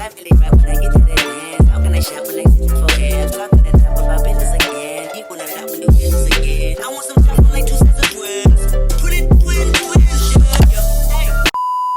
life really right when I get to that dance. How can I shop when they sit for ass? Talking that talk about business again. People that not do business again. I want some time like 2 sets of twins. Twin,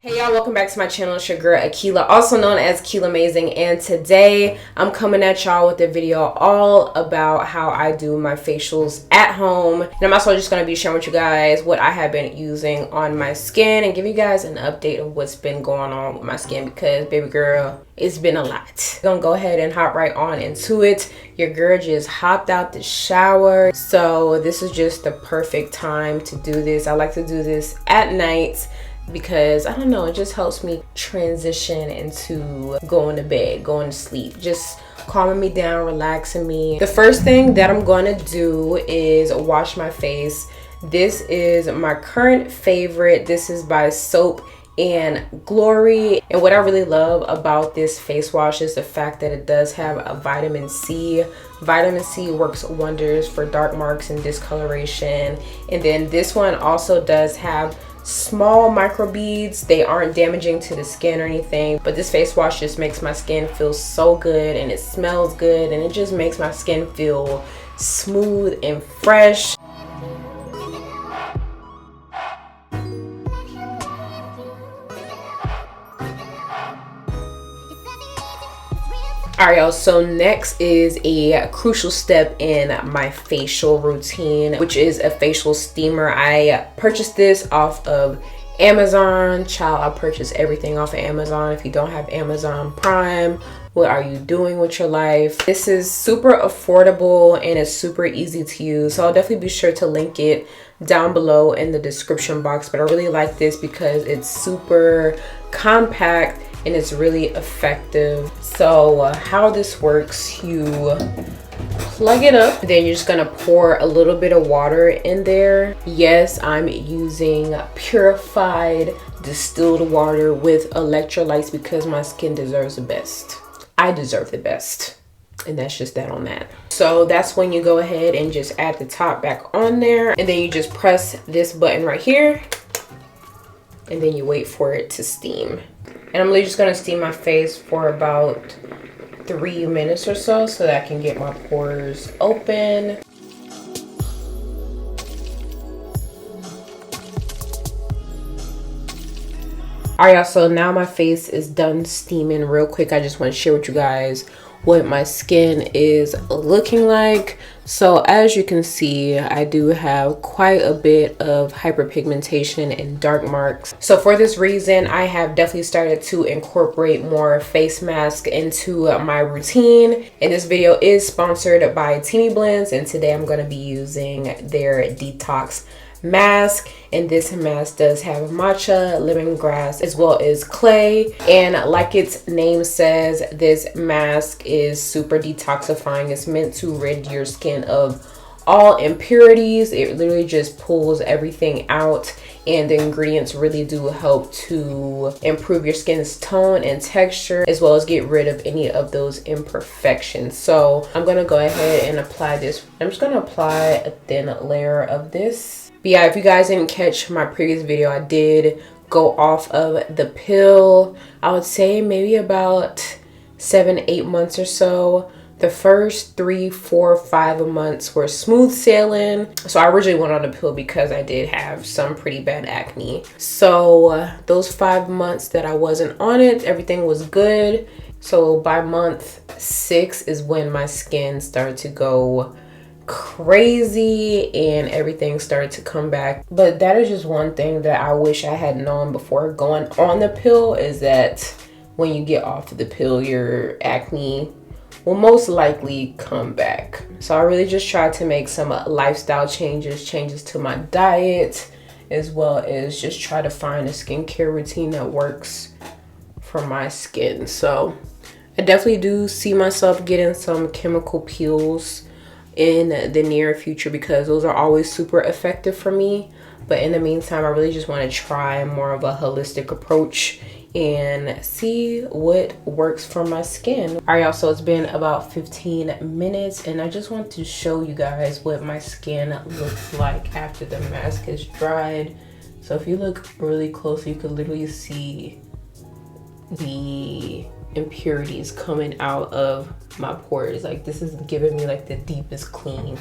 Hey y'all, welcome back to my channel. It's your girl Akilah, also known as Kilahmazing, and today I'm coming at y'all with a video all about how I do my facials at home. And I'm also just going to be sharing with you guys what I have been using on my skin and give you guys an update of what's been going on with my skin, because baby girl, it's been a lot. I'm gonna go ahead and hop right on into it. Your girl just hopped out the shower, so this is just the perfect time to do this. I like to do this at night because I don't know, it just helps me transition into going to bed, going to sleep, just calming me down, relaxing me. The first thing that I'm going to do is wash my face. This is my current favorite. This is by Soap and Glory, and what I really love about this face wash is the fact that it does have a vitamin C. Vitamin C works wonders for dark marks and discoloration. And then this one also does have small microbeads. They aren't damaging to the skin or anything, but this face wash just makes my skin feel so good, and it smells good, and it just makes my skin feel smooth and fresh. Alright y'all, so next is a crucial step in my facial routine, which is a facial steamer. I purchased this off of Amazon. Child, I purchased everything off of Amazon. If you don't have Amazon Prime, what are you doing with your life? This is super affordable and it's super easy to use, so I'll definitely be sure to link it down below in the description box. But I really like this because it's super compact and it's really effective. So how this works, you plug it up, then you're just gonna pour a little bit of water in there. Yes, I'm using purified distilled water with electrolytes because my skin deserves the best. I deserve the best, and that's just that on that. So that's when you go ahead and just add the top back on there, and then you just press this button right here, and then you wait for it to steam. And I'm really just gonna steam my face for about 3 minutes or so that I can get my pores open. Alright y'all, so now my face is done steaming. Real quick, I just want to share with you guys what my skin is looking like. So as you can see, I do have quite a bit of hyperpigmentation and dark marks. So for this reason, I have definitely started to incorporate more face mask into my routine. And this video is sponsored by TEAMI Blends, and today I'm going to be using their detox mask, and this mask does have matcha, lemongrass, as well as clay. And like its name says, this mask is super detoxifying. It's meant to rid your skin of all impurities. It literally just pulls everything out, and the ingredients really do help to improve your skin's tone and texture, as well as get rid of any of those imperfections. So I'm gonna go ahead and apply this. I'm just gonna apply a thin layer of this. But yeah, if you guys didn't catch my previous video, I did go off of the pill, I would say maybe about 7-8 months or so. The first 3, 4, 5 months were smooth sailing. So I originally went on the pill because I did have some pretty bad acne. So those 5 months that I wasn't on it, everything was good. So by month 6 is when my skin started to go crazy and everything started to come back. But that is just one thing that I wish I had known before going on the pill, is that when you get off of the pill, your acne will most likely come back. So I really just tried to make some lifestyle changes to my diet, as well as just try to find a skincare routine that works for my skin. So I definitely do see myself getting some chemical peels in the near future because those are always super effective for me. But in the meantime, I really just want to try more of a holistic approach and see what works for my skin. All right y'all, so it's been about 15 minutes and I just want to show you guys what my skin looks like after the mask is dried. So if you look really closely, you could literally see the impurities coming out of my pores. Like, this is giving me like the deepest clean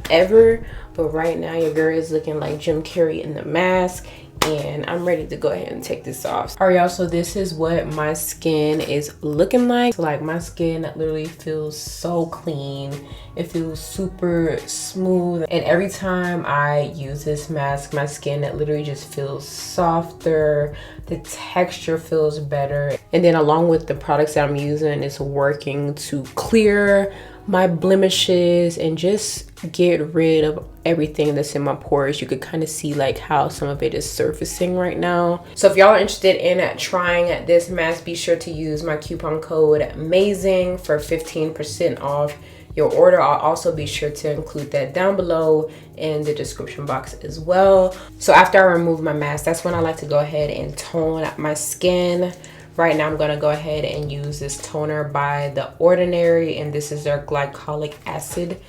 ever. But right now your girl is looking like Jim Carrey in the mask, and I'm ready to go ahead and take this off. All right, y'all, so this is what my skin is looking like. So, like, my skin literally feels so clean. It feels super smooth, and every time I use this mask, my skin literally just feels softer. The texture feels better, and then along with the products that I'm using, it's working to clear my blemishes and just get rid of everything that's in my pores. You could kind of see like how some of it is surfacing right now. So if y'all are interested in trying this mask, be sure to use my coupon code Mazing for 15% off your order. I'll also be sure to include that down below in the description box as well. So after I remove my mask, that's when I like to go ahead and tone my skin. Right now I'm gonna go ahead and use this toner by The Ordinary, and this is their glycolic acid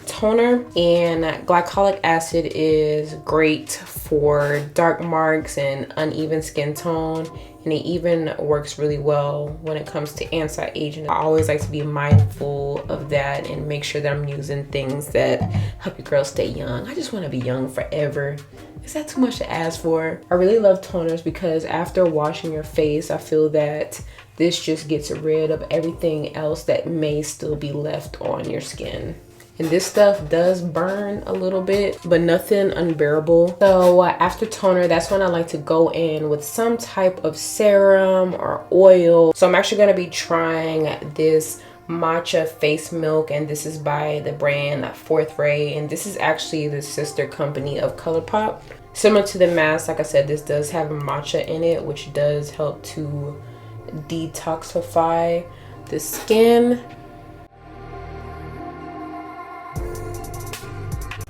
toner. And glycolic acid is great for dark marks and uneven skin tone, and it even works really well when it comes to anti-aging. I always like to be mindful of that and make sure that I'm using things that help your girl stay young. I just want to be young forever. Is that too much to ask for? I really love toners because after washing your face, I feel that this just gets rid of everything else that may still be left on your skin. And this stuff does burn a little bit, but nothing unbearable. So after toner, that's when I like to go in with some type of serum or oil. So I'm actually gonna be trying this matcha face milk, and this is by the brand Fourth Ray, and this is actually the sister company of Colourpop. Similar to the mask, like I said, this does have matcha in it, which does help to detoxify the skin.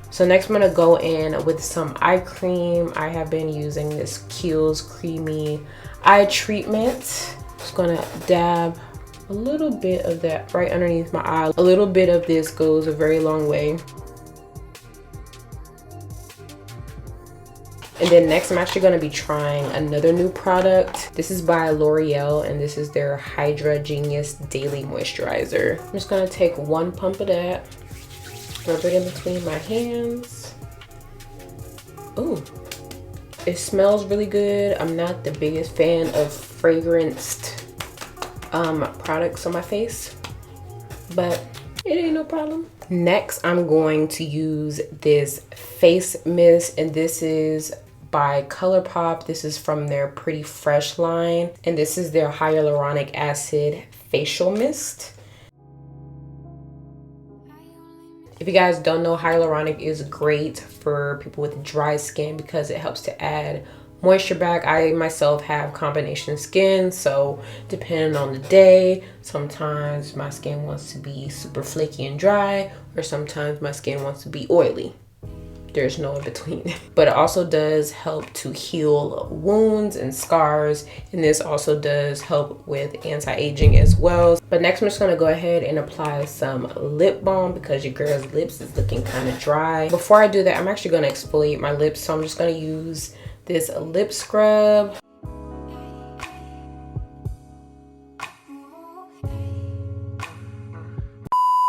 So next I'm gonna go in with some eye cream. I have been using this Kiehl's Creamy Eye Treatment. Just gonna dab a little bit of that right underneath my eye. A little bit of this goes a very long way. And then next I'm actually gonna be trying another new product. This is by L'Oreal, and this is their Hydra Genius Daily Moisturizer. I'm just gonna take one pump of that, rub it in between my hands. Ooh, it smells really good. I'm not the biggest fan of fragranced products on my face, but it ain't no problem. Next, I'm going to use this face mist, and this is by Colourpop. This is from their Pretty Fresh line, and this is their hyaluronic acid facial mist. If you guys don't know, hyaluronic is great for people with dry skin because it helps to add moisture back. I myself have combination skin, so depending on the day, sometimes my skin wants to be super flaky and dry, or sometimes my skin wants to be oily. There's no in between. But it also does help to heal wounds and scars, and this also does help with anti-aging as well. But next I'm just gonna go ahead and apply some lip balm because your girl's lips is looking kind of dry. Before I do that, I'm actually gonna exfoliate my lips, so I'm just gonna use this lip scrub.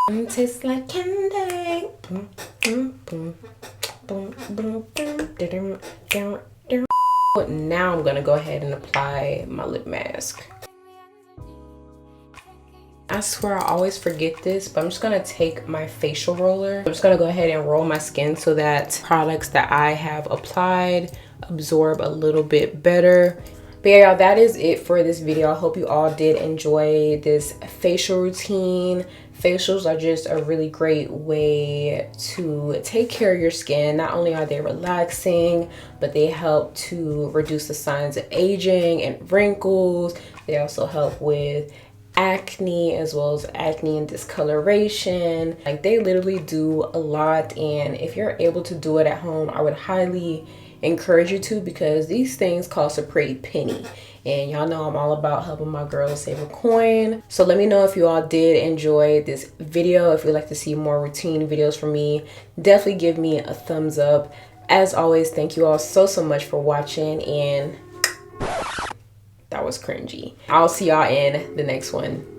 It tastes like candy. Now I'm gonna go ahead and apply my lip mask. I swear I always forget this, but I'm just gonna take my facial roller. I'm just gonna go ahead and roll my skin so that products that I have applied absorb a little bit better. But yeah, y'all, that is it for this video. I hope you all did enjoy this facial routine. Facials are just a really great way to take care of your skin. Not only are they relaxing, but they help to reduce the signs of aging and wrinkles. They also help with acne, as well as acne and discoloration. Like, they literally do a lot, and if you're able to do it at home, I would highly encourage you to, because these things cost a pretty penny, and y'all know I'm all about helping my girls save a coin. So let me know if you all did enjoy this video. If you'd like to see more routine videos from me, definitely give me a thumbs up. As always, thank you all so much for watching, and that was was cringy. I'll see y'all in the next one.